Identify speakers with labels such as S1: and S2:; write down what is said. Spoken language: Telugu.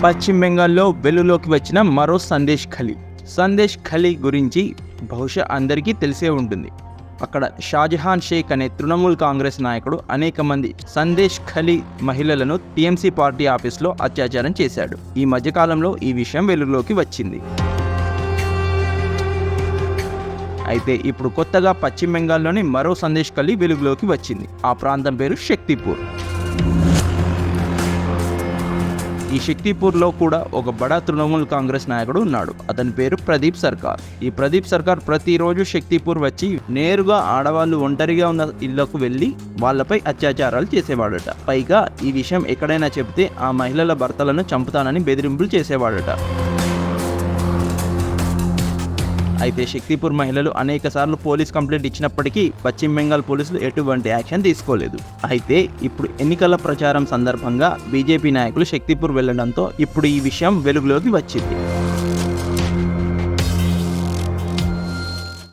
S1: పశ్చిమ బెంగాల్లో వెలుగులోకి వచ్చిన మరో సందేశ్ ఖలీ గురించి బహుశా అందరికీ తెలిసే ఉంటుంది. అక్కడ షాజహాన్ షేక్ అనే తృణమూల్ కాంగ్రెస్ నాయకుడు అనేక మంది సందేశ్ ఖలీ మహిళలను టీఎంసీ పార్టీ ఆఫీస్లో అత్యాచారం చేశాడు. ఈ మధ్యకాలంలో ఈ విషయం వెలుగులోకి వచ్చింది. అయితే ఇప్పుడు కొత్తగా పశ్చిమ బెంగాల్లోని మరో సందేశ్ ఖలీ వెలుగులోకి వచ్చింది. ఆ ప్రాంతం పేరు శక్తిపూర్. ఈ శక్తిపూర్లో కూడా ఒక బడా తృణమూల్ కాంగ్రెస్ నాయకుడు ఉన్నాడు. అతని పేరు ప్రదీప్ సర్కార్. ఈ ప్రదీప్ సర్కార్ ప్రతిరోజు శక్తిపూర్ వచ్చి నేరుగా ఆడవాళ్ళు ఒంటరిగా ఉన్న ఇళ్లకు వెళ్ళి వాళ్ళపై అత్యాచారాలు చేసేవాడట. పైగా ఈ విషయం ఎక్కడైనా చెబితే ఆ మహిళల భర్తలను చంపుతానని బెదిరింపులు చేసేవాడట. అయితే శక్తిపూర్ మహిళలు అనేక సార్లు పోలీస్ కంప్లైంట్ ఇచ్చినప్పటికీ పశ్చిమ బెంగాల్ పోలీసులు ఎటువంటి యాక్షన్ తీసుకోలేదు. అయితే ఇప్పుడు ఎన్నికల ప్రచారం సందర్భంగా బీజేపీ నాయకులు శక్తిపూర్ వెళ్లడంతో ఇప్పుడు ఈ విషయం వెలుగులోకి వచ్చింది.